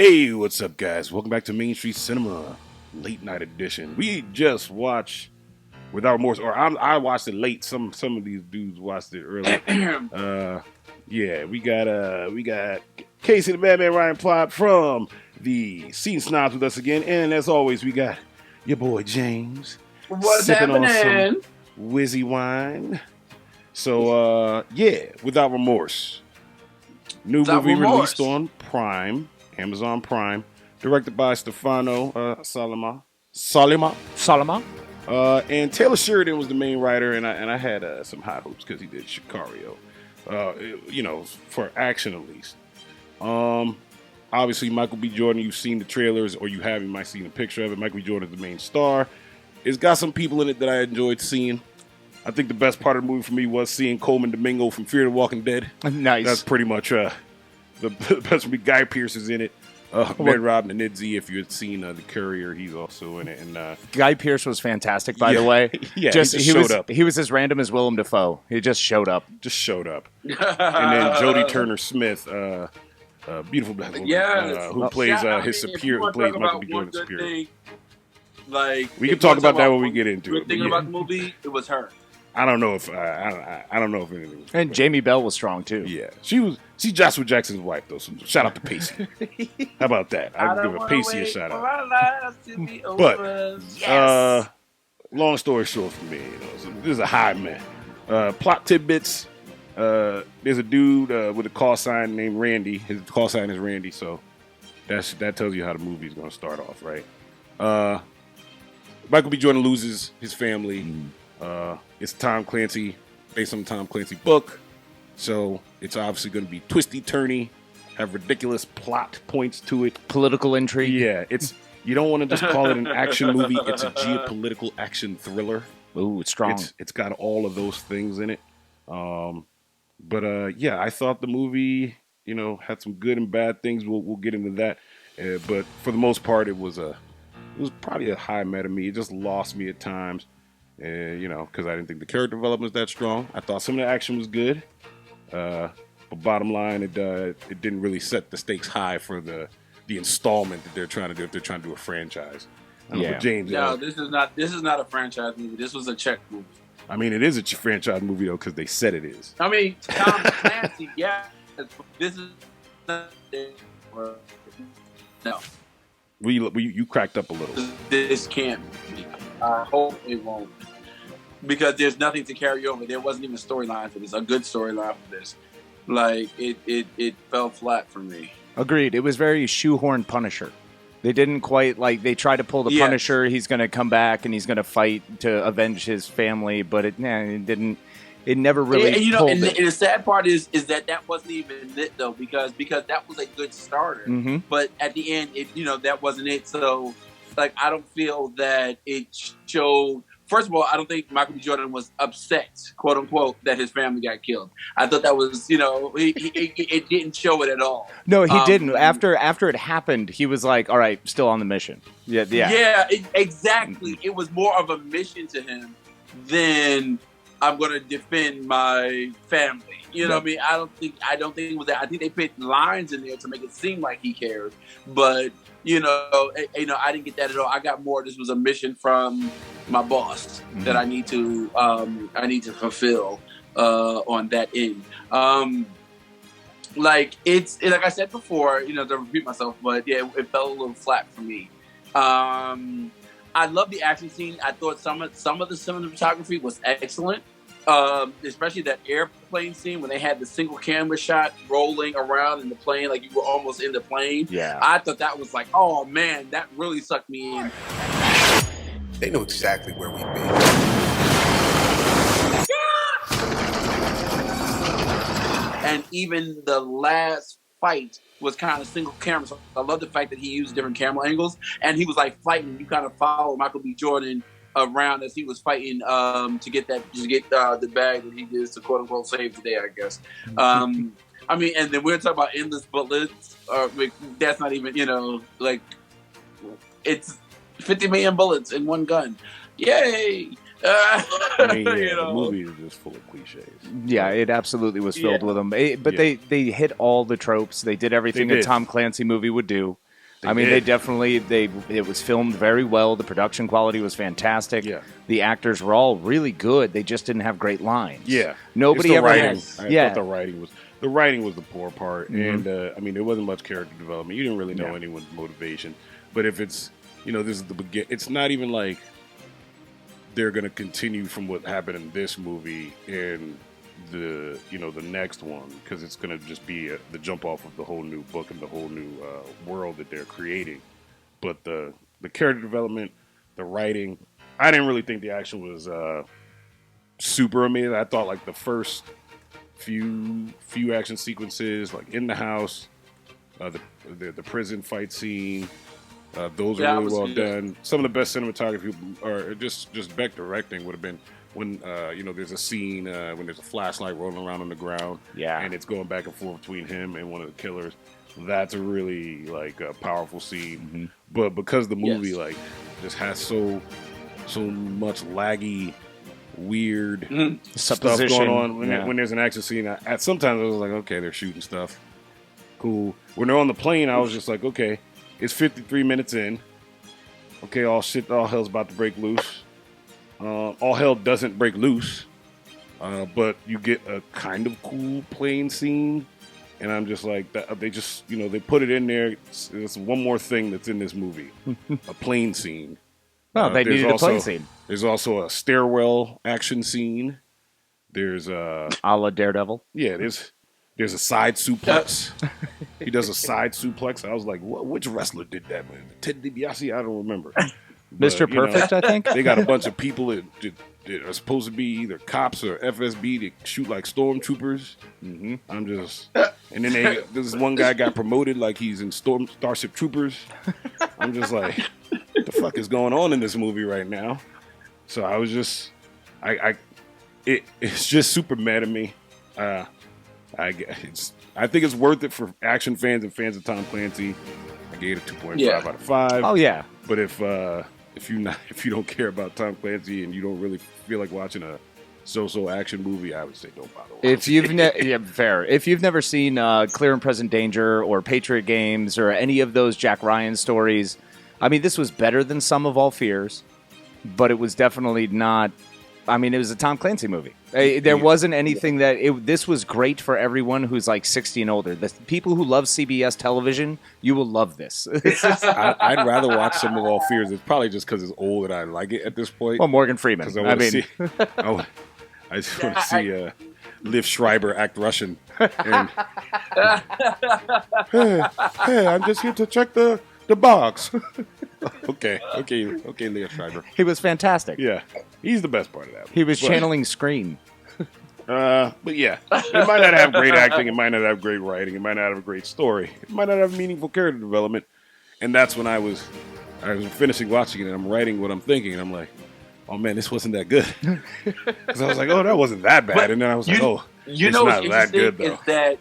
Hey, what's up, guys? Welcome back to Main Street Cinema, late night edition. We just watched Without Remorse, or I watched it late. Some of these dudes watched it early. Yeah, we got Casey the Madman Ryan Plott from the Scene Snobs with us again, and as always, we got your boy James. What's sipping happening? on some whizzy wine. So yeah, Without Remorse. New Without movie Remorse. released on Prime, Amazon Prime, directed by Stefano Salima. And Taylor Sheridan was the main writer, and I had some high hopes because he did Sicario. For action at least. Obviously, Michael B. Jordan, you've seen the trailers, or you might have seen a picture of it. Michael B. Jordan is the main star. It's got some people in it that I enjoyed seeing. I think the best part of the movie for me was seeing Coleman Domingo from Fear the Walking Dead. Nice. That's pretty much the best for me. Guy Pearce is in it. Ben Robb and Nidzi, if you had seen The Courier, he's also in it. And Guy Pearce was fantastic, by the way. Yeah, he showed up. He was as random as Willem Dafoe. He just showed up. And then Jodie Turner-Smith, beautiful black woman, who plays his superior, who plays Michael B. Jordan's superior. We can talk about that when we get into it. Thinking about the movie, it was her. I don't know if anything was And Jamie Bell was strong too. Yeah, she's Joshua Jackson's wife though. So shout out to Pacey. How about that? I'd give a Pacey a shout out. But yes. Long story short for me, so this is a high man. Plot tidbits. There's a dude with a call sign named Randy. His call sign is Randy, so that tells you how the movie's going to start off, right? Michael B. Jordan loses his family. It's Tom Clancy, based on the Tom Clancy book. So it's obviously going to be twisty, turny, have ridiculous plot points to it. Political intrigue. Yeah, you don't want to just call it an action movie. It's a geopolitical action thriller. Ooh, it's strong. It's got all of those things in it. But I thought the movie, had some good and bad things. We'll get into that. But for the most part, it was probably a high meta me. It just lost me at times. Because I didn't think the character development was that strong. I thought some of the action was good, but bottom line, it didn't really set the stakes high for the installment that they're trying to do if they're trying to do a franchise. I don't know, James. No, this is not a franchise movie. This was a check movie. I mean, it is a franchise movie though because they said it is. I mean, Tom Clancy, yeah. This is not, no. You cracked up a little. This can't be. I hope it won't. Because there's nothing to carry over. There wasn't even a storyline for this, a good storyline for this. Like, it fell flat for me. Agreed. It was very shoehorned Punisher. They didn't quite, they tried to pull the Punisher. He's going to come back and he's going to fight to avenge his family, but it didn't. It never really pulled it. And the sad part is that wasn't even it, though, because that was a good starter. Mm-hmm. But at the end, that wasn't it. So, I don't feel that it showed. First of all, I don't think Michael B. Jordan was upset, quote unquote, that his family got killed. I thought that was, it didn't show it at all. No, he didn't. After it happened, he was like, "All right, still on the mission." Yeah, exactly. It was more of a mission to him than I'm going to defend my family. You know what I mean? I don't think it was that. I think they put lines in there to make it seem like he cared, but. I didn't get that at all. I got more. This was a mission from my boss that I need to fulfill on that end. Like I said before, to repeat myself, but yeah, it fell a little flat for me. I love the action scene. I thought some of the cinematography was excellent. Especially that airplane scene when they had the single camera shot rolling around in the plane, like you were almost in the plane. Yeah, I thought that was like, oh man, that really sucked me in. They know exactly where we've been. And even the last fight was kind of single camera. So I love the fact that he used different camera angles, and he was like fighting. You kind of follow Michael B. Jordan around as he was fighting to get the bag that he did to quote unquote save the day, I guess. I mean, and then we're talking about endless bullets. That's not even it's 50 million bullets in one gun. Yay! The movie is just full of cliches. Yeah, it absolutely was filled with them. But they hit all the tropes. They did everything a Tom Clancy movie would do. They definitely it was filmed very well. The production quality was fantastic. Yeah. The actors were all really good. They just didn't have great lines. Yeah. Nobody ever writing. has. I thought the writing was the poor part, and there wasn't much character development. You didn't really know anyone's motivation. But if it's this is the begin. It's not even like they're going to continue from what happened in this movie in the the next one, because it's going to just be the jump off of the whole new book and the whole new world that they're creating. But the character development, the writing, I didn't really think the action was super amazing. I thought like the first few action sequences, like in the house, the prison fight scene, those are really well done. Some of the best cinematography, or just Beck directing, would have been when there's a scene when there's a flashlight rolling around on the ground, and it's going back and forth between him and one of the killers. That's a really like a powerful scene. But because the movie like just has so much laggy, weird stuff going on when there's an action scene, at sometimes I was like, okay, they're shooting stuff, cool. When they're on the plane, I was just like, okay, it's 53 minutes in. Okay, all hell's about to break loose. All hell doesn't break loose, but you get a kind of cool plane scene, and I'm just like, they just they put it in there. It's one more thing that's in this movie, a plane scene. Well, they needed a plane scene. There's also a stairwell action scene. There's a la Daredevil. Yeah, there's a side suplex. He does a side suplex. I was like, which wrestler did that, man? Ted DiBiase? I don't remember. Mr. Perfect, I think. They got a bunch of people that are supposed to be either cops or FSB that shoot like stormtroopers. I'm just... And then this one guy got promoted like he's in Starship Troopers. I'm just like, what the fuck is going on in this movie right now? So I was just... It's just super mad at me. I think it's worth it for action fans and fans of Tom Clancy. I gave it a 2.5 out of 5. Oh yeah. But if you don't care about Tom Clancy and you don't really feel like watching a so action movie, I would say don't bother watching. If you've fair. If you've never seen Clear and Present Danger or Patriot Games or any of those Jack Ryan stories, I mean, this was better than Sum of All Fears, but it was definitely not. I mean, it was a Tom Clancy movie. There wasn't anything this was great for everyone who's like 60 and older. The people who love CBS television, you will love this. I'd rather watch Sum of All Fears. It's probably just because it's old and I like it at this point. Well, Morgan Freeman. I just want to see Liv Schreiber act Russian. And, hey, I'm just here to check the box. Okay, Liv Schreiber. He was fantastic. Yeah, he's the best part of that. He was channeling Scream. But yeah, it might not have great acting. It might not have great writing. It might not have a great story. It might not have meaningful character development. And that's when I was finishing watching it and I'm writing what I'm thinking and I'm like, oh man, this wasn't that good. Because I was like, oh, that wasn't that bad. And then I was like, oh, it's not that good though.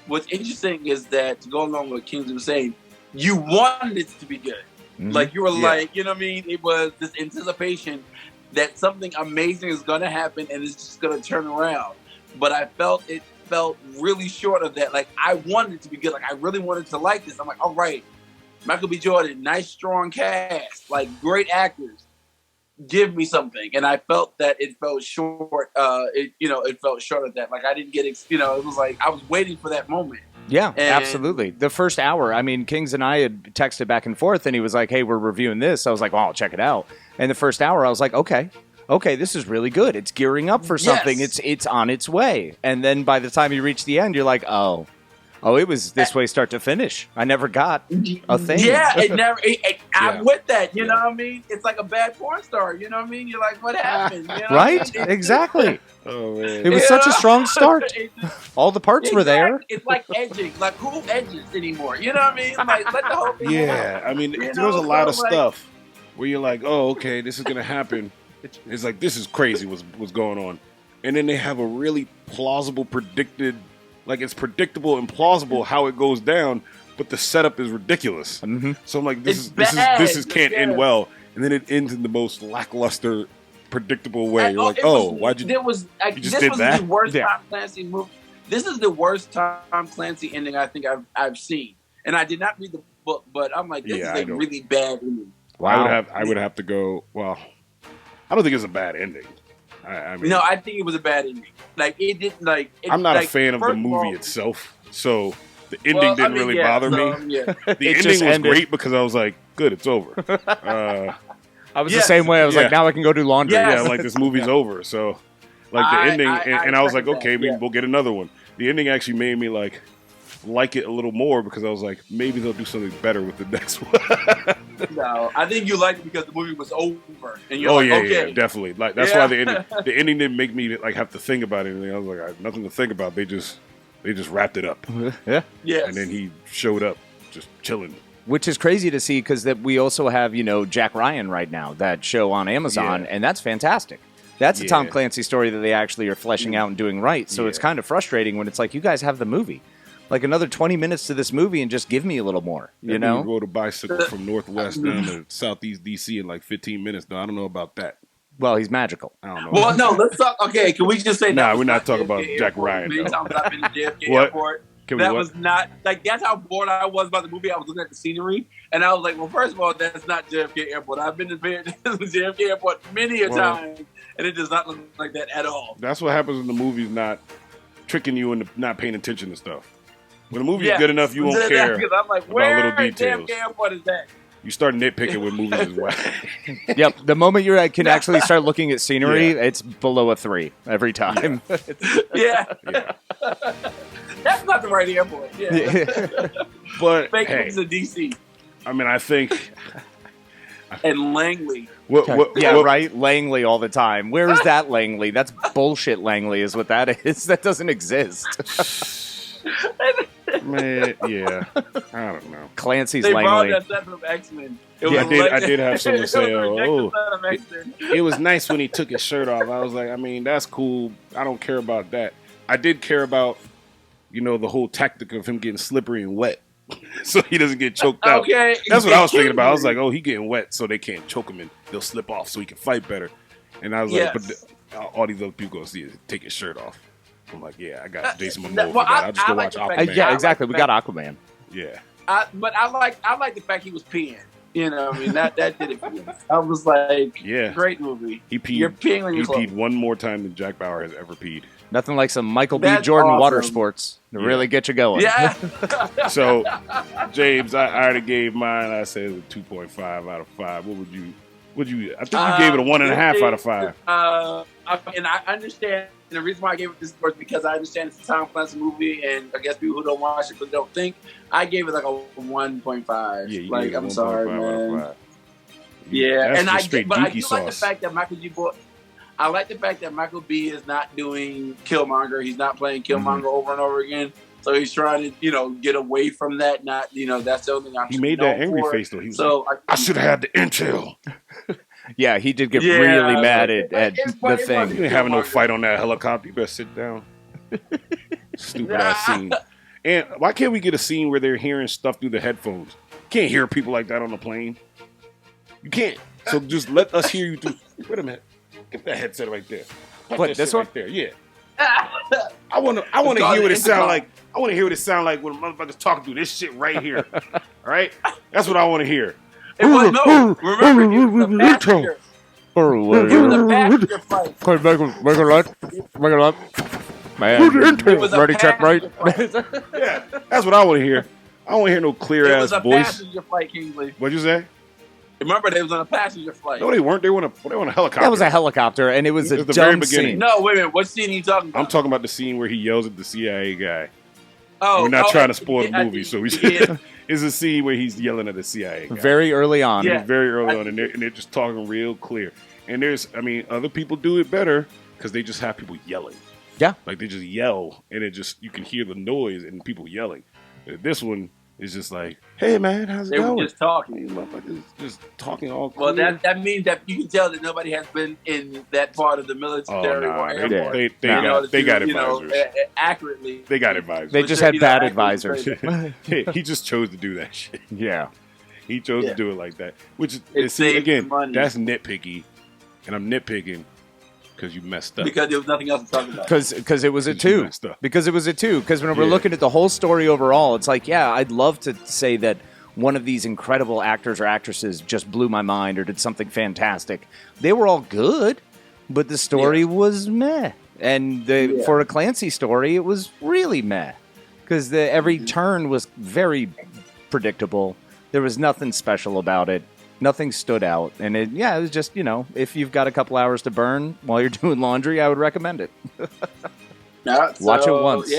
What's interesting is that, to go along with what Kingsley was saying, you wanted it to be good. Like you were like, you know what I mean? It was this anticipation that something amazing is going to happen and it's just going to turn around. But it felt really short of that. Like I wanted it to be good. Like I really wanted to like this. I'm like, all right, Michael B. Jordan, nice strong cast, like great actors. Give me something. And I felt that it fell short. It felt short of that. Like I didn't get, it was like I was waiting for that moment. Yeah, absolutely. The first hour, I mean, Kings and I had texted back and forth, and he was like, hey, we're reviewing this. I was like, well, I'll check it out. And the first hour, I was like, okay, this is really good. It's gearing up for something. Yes. It's on its way. And then by the time you reach the end, you're like, oh, it was this way start to finish. I never got a thing. Yeah, I'm with that. You know what I mean? It's like a bad porn star. You know what I mean? You're like, what happened? You know right? What I mean? Exactly. Oh, man. It was such a strong start. All the parts were there. It's like edging. Like, who edges anymore? You know what I mean? Like, let the whole thing out. I mean, there was a lot of stuff where you're like, oh, okay, this is going to happen. It's like, this is crazy what's going on. And then they have a really plausible, like it's predictable and plausible how it goes down, but the setup is ridiculous. So I'm like, this can't end well. And then it ends in the most lackluster, predictable way. You're like, why'd you? This was the worst Tom Clancy movie. This is the worst Tom Clancy ending I think I've seen. And I did not read the book, but I'm like, this Yeah, is a really bad ending. Wow. I would have to go. Well, I don't think it's a bad ending. I mean, No, I think it was a bad ending. Like it didn't like. I'm not like, a fan of the first movie all, itself, so the ending didn't really bother me. Yeah. The It just ending was ended. great because I was like, good, it's over. I was Yes. the same way. I was like, Yeah. now I can go do laundry. Yes. Yeah, like this movie's over. So, like the ending, and I was like, second okay, that, we'll get another one. The ending actually made me like it a little more because I was like, maybe they'll do something better with the next one. No, I think you liked it because the movie was over, and you're like, okay, yeah, definitely. Like that's why the ending didn't make me like have to think about anything. I was like, I had nothing to think about. They just wrapped it up, Yeah. yes. and then he showed up just chilling. Which is crazy to see because that we also have, Jack Ryan right now, that show on Amazon, Yeah. and that's fantastic. That's a Tom Yeah. Clancy story that they actually are fleshing out and doing right. So it's Yeah. kind of frustrating when it's like, you guys have the movie. Like another 20 minutes to this movie and just give me a little more, That you know? dude rode a bicycle from Northwest down to Southeast DC in like 15 minutes. No, I don't know about that. Well, he's magical. I don't know. Well, no, let's talk. Okay, can we just say? Nah, that was we're not talking JFK about Jack Airport. Ryan, Many though. times I've been to JFK What? Airport. Can we That what? was not like that's how bored I was about the movie. I was looking at the scenery, and I was like, "Well, first of all, that's not JFK Airport. I've been to JFK Airport many a time, and it does not look like that at all." That's what happens when the movie's not tricking you into not paying attention to stuff. When the movie's Yeah. good enough, you won't care Because I'm like, about "Where little in details. JFK Airport is that?" You start nitpicking with movies as well. Yep. The moment you can actually start looking at scenery, it's below a 3 every time. Yeah, Yeah. that's not the right airport. Yeah, But fake hey, movies in DC I mean, I think and Langley. Yeah, right? Langley all the time. Where is that Langley? That's bullshit Langley is what that is. That doesn't exist. Man, yeah, I don't know. Clancy's They borrowed Langley. that set from X-Men. It Yeah, was I did have someone say, it was a "Oh, rejected set of X-Men. it was nice when he took his shirt off." I was like, I mean, that's cool. I don't care about that. I did care about, the whole tactic of him getting slippery and wet, so he doesn't get choked out. Okay, That's what I was thinking about. I was like, oh, he getting wet, so they can't choke him and they'll slip off, so he can fight better. And I was like, Yes. but all these other people gonna see is take his shirt off. I'm like, yeah, I got Jason Momoa well, for that. I- I'll just go I like watch the fact- Aquaman. Yeah, exactly. We got Aquaman. Yeah. But I like the fact he was peeing. I mean that did it for me. I was like, Yeah. great movie. He peed. You're peeing on He your clothes. peed one more time than Jack Bauer has ever peed. Nothing like some Michael B. That's Jordan water awesome. sports to Yeah. really get you going. Yeah. So, James, I already gave mine. I said it was a 2.5 out of 5. What would you? I think you gave it a 1.5 out of 5. And I understand. And the reason why I gave it this was because I understand it's a Tom Clancy movie, and I guess people who don't watch it but don't think. I gave it like a 1.5. Yeah, you like gave it I'm 1.5 sorry, out of man. 5. Yeah, That's and just I straight but I dookie do like the sauce. fact that Michael G. I like the fact that Michael B. is not doing Killmonger. He's not playing Killmonger over and over again. So he's trying to, get away from that. Not, that's the only thing I'm He made that known angry for. face though. He was So like, I should have had the intel. Yeah, he did get Yeah. really mad at It's funny, the it's thing. funny. You ain't having no fight on that helicopter. You better sit down. Stupid ass scene. And why can't we get a scene where they're hearing stuff through the headphones? Can't hear people like that on the plane. You can't. So just let us hear you through. Wait a minute. Get that headset right there. Put What, that this shit one? right there. Yeah. I want to called hear what the it sound intercom. like. I want to hear what it sound like when motherfuckers talking through this shit right here. All right? That's what I want to hear. It was, no, remember, it was a passenger. It was a passenger flight. Make it up. Man, It was a ready, check, right? passenger flight. Yeah. That's what I want to hear. I don't want to hear no clear It ass was a voice. passenger flight, Kingsley. What'd you say? Remember, they was on a passenger flight. No, they weren't. They were on a helicopter. That was a helicopter, and it was a It was the very dumb beginning. scene. No, wait a minute. What scene are you talking about? I'm talking about the scene where he yells at the CIA guy. Oh, We're not trying to yeah, spoil the I movie, think- so we yeah. it's a scene where he's yelling at the CIA guy. Very early on. Yeah. Very early on, and they're just talking real clear. And other people do it better because they just have people yelling. Yeah. Like they just yell, and you can hear the noise and people yelling. This one is just like, "Hey man, how's it They going?" were just talking. These motherfuckers just talking all clear. Well, that means that you can tell that nobody has been in that part of the military Oh, nah, or they- airport. they in got- order they got to, advisors. accurately. They got advisors. They just had You know, bad accurately advisors. He just chose to do that shit. Yeah. He chose Yeah. to do it like that, which It is saves again, money. that's nitpicky, and I'm nitpicking because you messed up. Because there was nothing else to talk about. Because it was a 'Cause you 2. messed up. Because it was a 2. Because when we're Yeah. looking at the whole story overall, it's like, yeah, I'd love to say that one of these incredible actors or actresses just blew my mind or did something fantastic. They were all good, but the story was meh. And for a Clancy story, it was really meh. Because every turn was very predictable. There was nothing special about it. Nothing stood out. And it was just, if you've got a couple hours to burn while you're doing laundry, I would recommend it. Watch it once.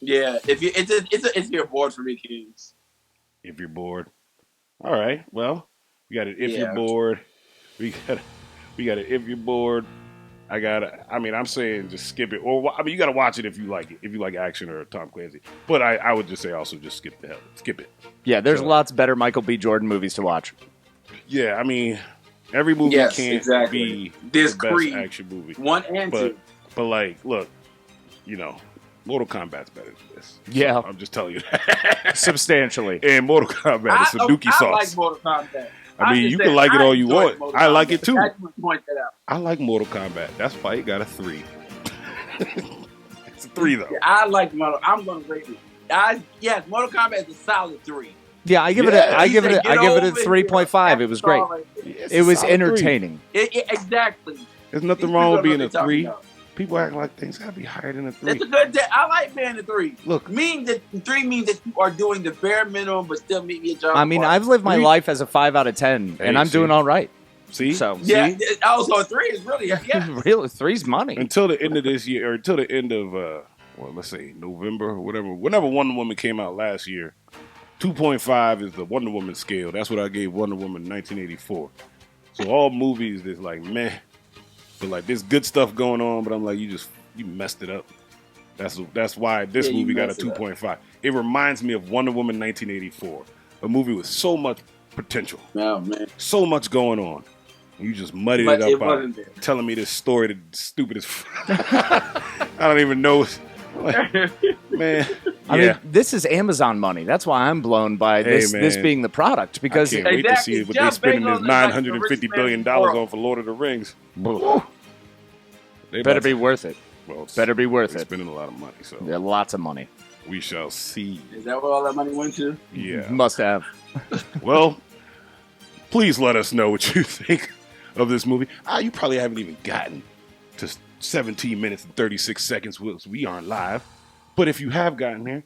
Yeah. If you're bored for me, Kings. If you're bored. All right. Well, we got it. If you're bored. We got it. If you're bored. I'm saying just skip it. Or you got to watch it if you like it. If you like action or Tom Clancy. But I would just say also just skip it. Yeah, there's lots better Michael B. Jordan movies to watch. Yeah, every movie can't be this the best Creed, action movie. 1 and 2. But look, Mortal Kombat's better than this. Yeah. So I'm just telling you that. Substantially. And Mortal Kombat is Suzuki sauce. I like Mortal Kombat. You can like it all you want. I like it too. I just want to point that out. I like Mortal Kombat. That's why it got a 3. It's a 3 though. Yeah, I like Mortal. I'm going to rate it. Mortal Kombat is a solid 3. Yeah, I give it a 3.5. It was great. It was entertaining. Exactly. There's nothing wrong with being a 3. People act like things gotta be higher than a 3. It's a good day. I like being a 3. Look, 3 means that you are doing the bare minimum, but still meet me a job. I've lived my life as a 5 out of 10, and I'm doing all right. See, so yeah. Also, a 3 is really real. 3's money until the end of this year, or until the end of let's say November or whatever. Whenever Wonder Woman came out last year, 2.5 is the Wonder Woman scale. That's what I gave Wonder Woman in 1984. So all movies that's like meh. But there's good stuff going on, but I'm like, you messed it up. That's why this movie got a 2.5. It reminds me of Wonder Woman 1984, a movie with so much potential. Oh man, so much going on. You just muddied it up by telling me this story that's stupid as I don't even know. Man, this is Amazon money. That's why I'm blown by this being the product, because I can't wait to see what they're spending this $950 billion on for Lord of the Rings. They better be worth it. Well, better be worth it. Spending a lot of money, so yeah, lots of money. We shall see. Is that where all that money went to? Yeah, must have. Well, please let us know what you think of this movie. You probably haven't even gotten to 17 minutes and 36 seconds. We aren't live. But if you have gotten here,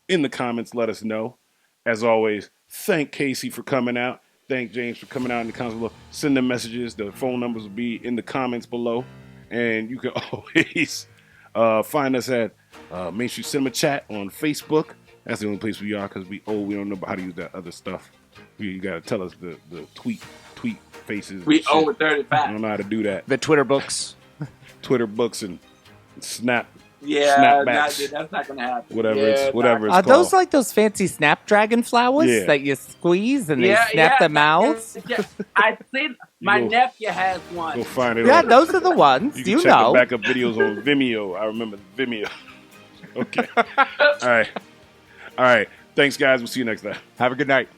in the comments, let us know. As always, thank Casey for coming out. Thank James for coming out in the comments below. Send them messages. The phone numbers will be in the comments below. And you can always find us at Main Street Cinema Chat on Facebook. That's the only place we are because we don't know how to use that other stuff. You got to tell us the tweet faces. We over 35. I don't know how to do that. The Twitter books. Twitter books and Snap. Yeah, that's not gonna happen. Whatever it's Are called. those like those fancy Snapdragon flowers that you squeeze and they snap them out? I think my nephew has one. Go find it. Yeah, those are the ones. You can check know. the backup videos on Vimeo. I remember Vimeo. Okay. All right. Thanks, guys. We'll see you next time. Have a good night.